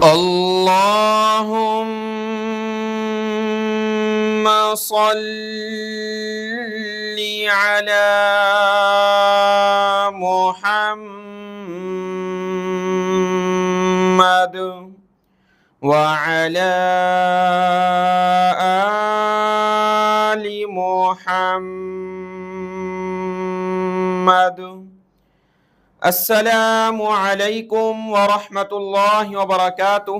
اللهم صل على محمد وعلى آل محمد۔ السلام علیکم ورحمۃ اللہ وبرکاتہ۔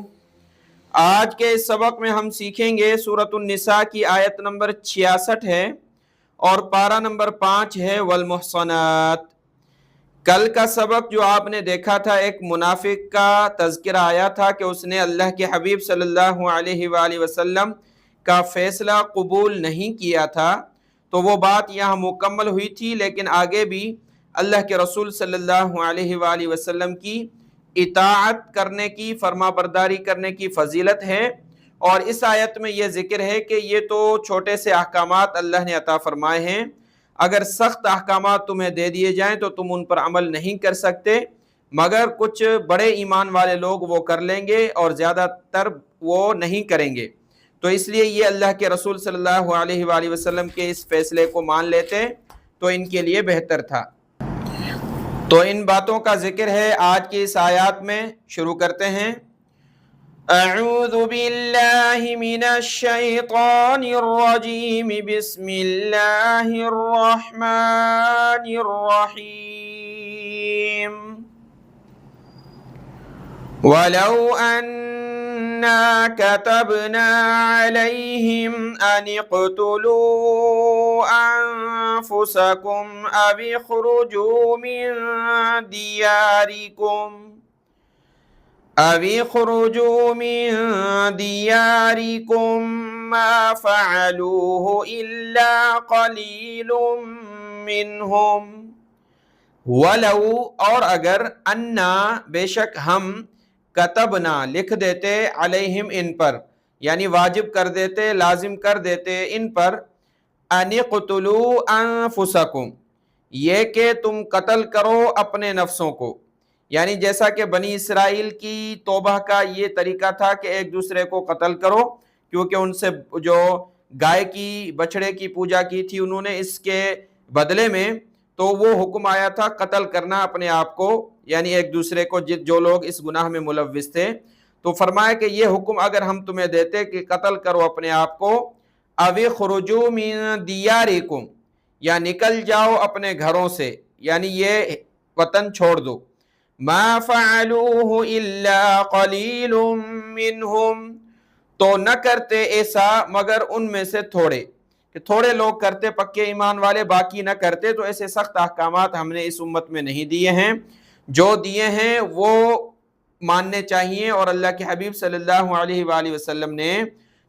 آج کے اس سبق میں ہم سیکھیں گے سورۃ النساء کی آیت نمبر 66 ہے اور پارہ نمبر 5 ہے والمحصنات۔ کل کا سبق جو آپ نے دیکھا تھا، ایک منافق کا تذکرہ آیا تھا کہ اس نے اللہ کے حبیب صلی اللہ علیہ وآلہ وسلم کا فیصلہ قبول نہیں کیا تھا، تو وہ بات یہاں مکمل ہوئی تھی، لیکن آگے بھی اللہ کے رسول صلی اللہ علیہ وآلہ وسلم کی اطاعت کرنے کی، فرما برداری کرنے کی فضیلت ہے۔ اور اس آیت میں یہ ذکر ہے کہ یہ تو چھوٹے سے احکامات اللہ نے عطا فرمائے ہیں، اگر سخت احکامات تمہیں دے دیے جائیں تو تم ان پر عمل نہیں کر سکتے، مگر کچھ بڑے ایمان والے لوگ وہ کر لیں گے اور زیادہ تر وہ نہیں کریں گے، تو اس لیے یہ اللہ کے رسول صلی اللہ علیہ وآلہ وسلم کے اس فیصلے کو مان لیتے تو ان کے لیے بہتر تھا۔ تو ان باتوں کا ذکر ہے آج کی اس آیات میں۔ شروع کرتے ہیں۔ اعوذ باللہ من الشیطان الرجیم، بسم اللہ الرحمن الرحیم۔ وَلَوْ أَنَّا كَتَبْنَا عَلَيْهِمْ أَنِ اقْتُلُوا أَنفُسَكُمْ أَوِ اخْرُجُوا مِنْ دِيَارِكُمْ مَا فَعَلُوهُ إِلَّا قَلِيلٌ مِّنْهُمْ۔ وَلَوْ اور اگر، اَنَّا بے شک ہم، کتبنا لکھ دیتے، علیہم ان پر، یعنی واجب کر دیتے، لازم کر دیتے ان پر، ان اقتلوا انفسکم، یہ کہ تم قتل کرو اپنے نفسوں کو، یعنی جیسا کہ بنی اسرائیل کی توبہ کا یہ طریقہ تھا کہ ایک دوسرے کو قتل کرو، کیونکہ ان سے جو گائے کی، بچڑے کی پوجا کی تھی انہوں نے، اس کے بدلے میں تو وہ حکم آیا تھا قتل کرنا اپنے آپ کو، یعنی ایک دوسرے کو، جو لوگ اس گناہ میں ملوث تھے۔ تو فرمایا کہ یہ حکم اگر ہم تمہیں دیتے کہ قتل کرو اپنے آپ کو، او خرجوا من دیارکم، یا نکل جاؤ اپنے گھروں سے، یعنی یہ وطن چھوڑ دو، ما فعلوه الا قلیل منہم، تو نہ کرتے ایسا مگر ان میں سے تھوڑے، کہ تھوڑے لوگ کرتے پکے ایمان والے، باقی نہ کرتے۔ تو ایسے سخت احکامات ہم نے اس امت میں نہیں دیے ہیں، جو دیے ہیں وہ ماننے چاہیے، اور اللہ کے حبیب صلی اللہ علیہ وآلہ وسلم نے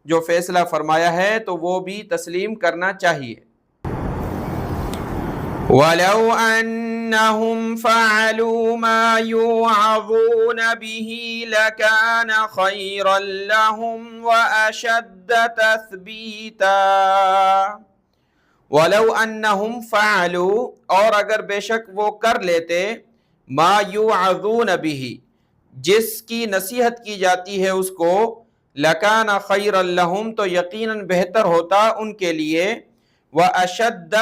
جو فیصلہ فرمایا ہے تو وہ بھی تسلیم کرنا چاہیے۔ وَلَوْ أَنَّهُمْ فَعَلُوا مَا يُوعَظُونَ بِهِ لَكَانَ خَيْرًا لَهُمْ وَأَشَدَّ تَثْبِيتًا۔ وَلَوْ أَنَّهُمْ فَعَلُوا اور اگر بے شک وہ کر لیتے، ما یوعظون بہ، جس کی نصیحت کی جاتی ہے اس کو، لَكَانَ خَيْرًا لَهُمْ تو یقیناً بہتر ہوتا ان کے لیے، وَأَشَدَّ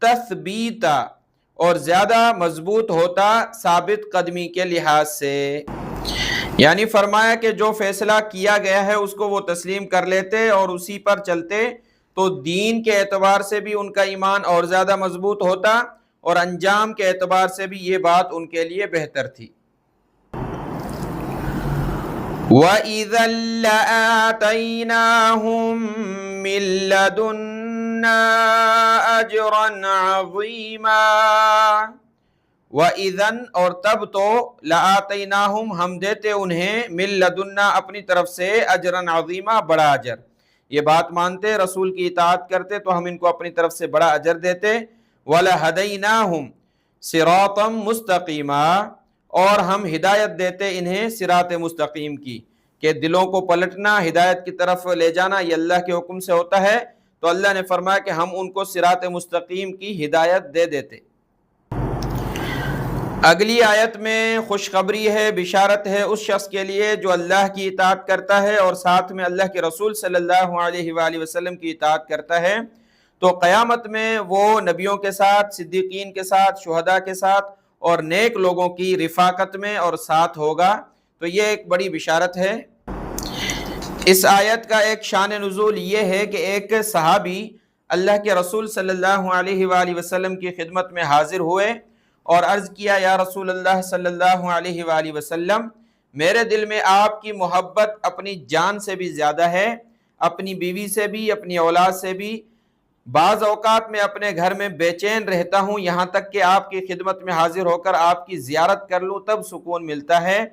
تثبیتا اور زیادہ مضبوط ہوتا ثابت قدمی کے لحاظ سے۔ یعنی فرمایا کہ جو فیصلہ کیا گیا ہے اس کو وہ تسلیم کر لیتے اور اسی پر چلتے تو دین کے اعتبار سے بھی ان کا ایمان اور زیادہ مضبوط ہوتا، اور انجام کے اعتبار سے بھی یہ بات ان کے لیے بہتر تھی۔ وَإِذًا لَآتَيْنَاهُم مِّن لَّدُنَّا أَجْرًا عَظِيمًا۔ وَإِذًا اور تب تو، لَآتَيْنَاهُمْ ہم دیتے انہیں، مِن لَّدُنَّا اپنی طرف سے، أَجْرًا عَظِيمًا بڑا اجر، یہ بات مانتے، رسول کی اطاعت کرتے تو ہم ان کو اپنی طرف سے بڑا اجر دیتے۔ وَلَهَدَيْنَاهُمْ صِرَاطًا مُسْتَقِيمًا اور ہم ہدایت دیتے انہیں صراط مستقیم کی، کہ دلوں کو پلٹنا، ہدایت کی طرف لے جانا یہ اللہ کے حکم سے ہوتا ہے، تو اللہ نے فرمایا کہ ہم ان کو صراط مستقیم کی ہدایت دے دیتے۔ اگلی آیت میں خوشخبری ہے، بشارت ہے اس شخص کے لیے جو اللہ کی اطاعت کرتا ہے اور ساتھ میں اللہ کے رسول صلی اللہ علیہ وآلہ وسلم کی اطاعت کرتا ہے تو قیامت میں وہ نبیوں کے ساتھ، صدیقین کے ساتھ، شہداء کے ساتھ اور نیک لوگوں کی رفاقت میں اور ساتھ ہوگا۔ تو یہ ایک بڑی بشارت ہے۔ اس آیت کا ایک شان نزول یہ ہے کہ ایک صحابی اللہ کے رسول صلی اللہ علیہ وآلہ وسلم کی خدمت میں حاضر ہوئے اور عرض کیا، یا رسول اللہ صلی اللہ علیہ وآلہ وسلم، میرے دل میں آپ کی محبت اپنی جان سے بھی زیادہ ہے، اپنی بیوی سے بھی، اپنی اولاد سے بھی۔ بعض اوقات میں اپنے گھر میں بے چین رہتا ہوں، یہاں تک کہ آپ کی خدمت میں حاضر ہو کر آپ کی زیارت کر لوں تب سکون ملتا ہے۔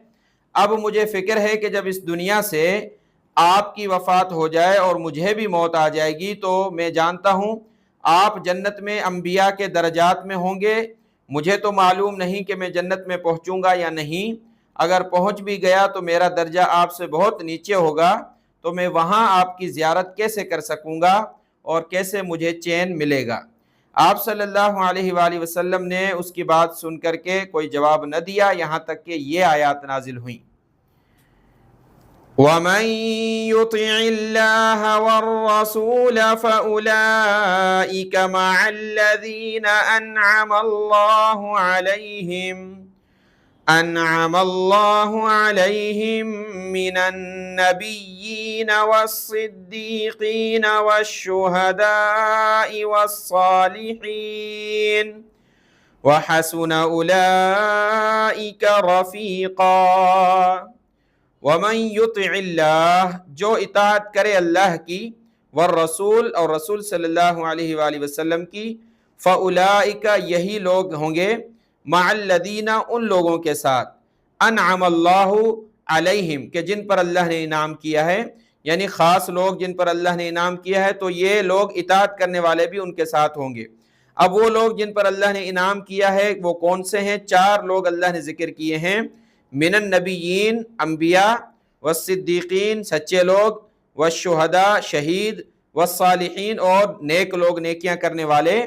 اب مجھے فکر ہے کہ جب اس دنیا سے آپ کی وفات ہو جائے اور مجھے بھی موت آ جائے گی تو میں جانتا ہوں آپ جنت میں انبیاء کے درجات میں ہوں گے۔ مجھے تو معلوم نہیں کہ میں جنت میں پہنچوں گا یا نہیں، اگر پہنچ بھی گیا تو میرا درجہ آپ سے بہت نیچے ہوگا، تو میں وہاں آپ کی زیارت کیسے کر سکوں گا اور کیسے مجھے چین ملے گا؟ آپ صلی اللہ علیہ وآلہ وسلم نے اس کی بات سن کر کے کوئی جواب نہ دیا، یہاں تک کہ یہ آیات نازل ہوئیں۔ وَمَن يُطِعِ اللَّهَ وَالرَّسُولَ فَأُولَئِكَ مَعَ الَّذِينَ أَنْعَمَ اللَّهُ عَلَيْهِمْ مِنَ النَّبِيِّينَ وَالصِّدِّيقِينَ وَالشُّهَدَاءِ وَالصَّالِحِينَ وَحَسُنَ أُولَئِكَ رَفِيقًا۔ وَمَن يُطِعِ اللَّهَ، جو اطاعت کرے اللہ کی، والرسول اور رسول صلی اللہ علیہ وآلہ وسلم کی، فَأُولَئِكَ یہی لوگ ہوں گے، مع الذین ان لوگوں کے ساتھ، انعم اللہ علیہم کہ جن پر اللہ نے انعام کیا ہے، یعنی خاص لوگ جن پر اللہ نے انعام کیا ہے تو یہ لوگ اطاعت کرنے والے بھی ان کے ساتھ ہوں گے۔ اب وہ لوگ جن پر اللہ نے انعام کیا ہے وہ کون سے ہیں؟ 4 لوگ اللہ نے ذکر کیے ہیں، من النبیین انبیاء، والصدیقین سچے لوگ، والشہداء شہید، والصالحین اور نیک لوگ نیکیاں کرنے والے۔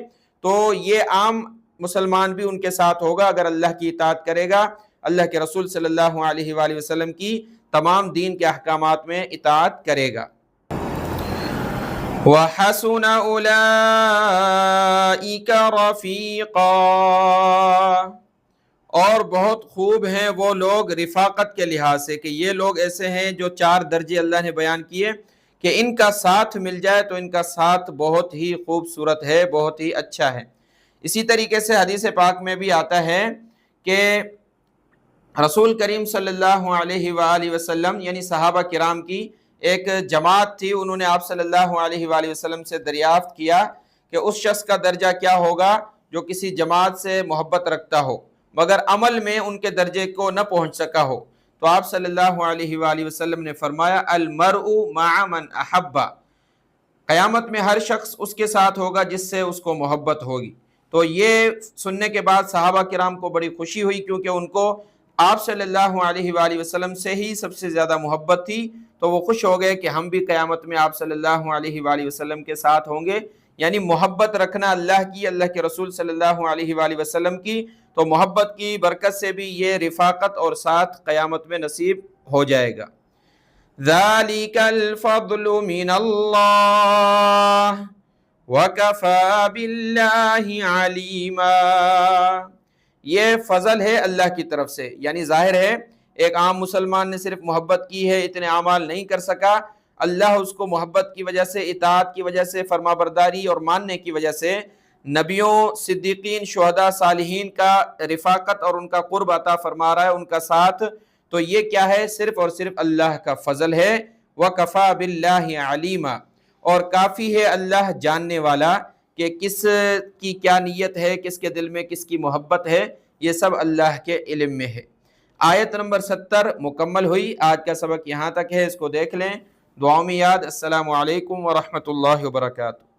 تو یہ عام مسلمان بھی ان کے ساتھ ہوگا اگر اللہ کی اطاعت کرے گا، اللہ کے رسول صلی اللہ علیہ وآلہ وسلم کی تمام دین کے احکامات میں اطاعت کرے گا۔ وَحَسُنَ أُولَئِكَ رَفِيقًا، اور بہت خوب ہیں وہ لوگ رفاقت کے لحاظ سے، کہ یہ لوگ ایسے ہیں جو 4 درجے اللہ نے بیان کیے کہ ان کا ساتھ مل جائے تو ان کا ساتھ بہت ہی خوبصورت ہے، بہت ہی اچھا ہے۔ اسی طریقے سے حدیث پاک میں بھی آتا ہے کہ رسول کریم صلی اللہ علیہ وآلہ وسلم یعنی صحابہ کرام کی ایک جماعت تھی، انہوں نے آپ صلی اللہ علیہ وآلہ وسلم سے دریافت کیا کہ اس شخص کا درجہ کیا ہوگا جو کسی جماعت سے محبت رکھتا ہو مگر عمل میں ان کے درجے کو نہ پہنچ سکا ہو، تو آپ صلی اللہ علیہ وآلہ وسلم نے فرمایا المرء مع من احب، قیامت میں ہر شخص اس کے ساتھ ہوگا جس سے اس کو محبت ہوگی۔ تو یہ سننے کے بعد صحابہ کرام کو بڑی خوشی ہوئی، کیونکہ ان کو آپ صلی اللہ علیہ وآلہ وسلم سے ہی سب سے زیادہ محبت تھی، تو وہ خوش ہو گئے کہ ہم بھی قیامت میں آپ صلی اللہ علیہ وآلہ وسلم کے ساتھ ہوں گے۔ یعنی محبت رکھنا اللہ کی، اللہ کے رسول صلی اللہ علیہ وآلہ وسلم کی، تو محبت کی برکت سے بھی یہ رفاقت اور ساتھ قیامت میں نصیب ہو جائے گا۔ ذَلِكَ الْفَضْلُ مِنَ اللَّهِ وَكَفَى بِاللَّهِ عَلِيمًا، یہ فضل ہے اللہ کی طرف سے، یعنی ظاہر ہے ایک عام مسلمان نے صرف محبت کی ہے، اتنے اعمال نہیں کر سکا، اللہ اس کو محبت کی وجہ سے، اطاعت کی وجہ سے، فرما برداری اور ماننے کی وجہ سے نبیوں، صدیقین، شہداء، صالحین کا رفاقت اور ان کا قرب عطا فرما رہا ہے، ان کا ساتھ۔ تو یہ کیا ہے؟ صرف اور صرف اللہ کا فضل ہے۔ وَكَفَى بِاللَّهِ عَلِيمًا، اور کافی ہے اللہ جاننے والا کہ کس کی کیا نیت ہے، کس کے دل میں کس کی محبت ہے، یہ سب اللہ کے علم میں ہے۔ آیت نمبر 70 مکمل ہوئی۔ آج کا سبق یہاں تک ہے، اس کو دیکھ لیں، دعاؤں میں یاد۔ السلام علیکم ورحمۃ اللہ وبرکاتہ۔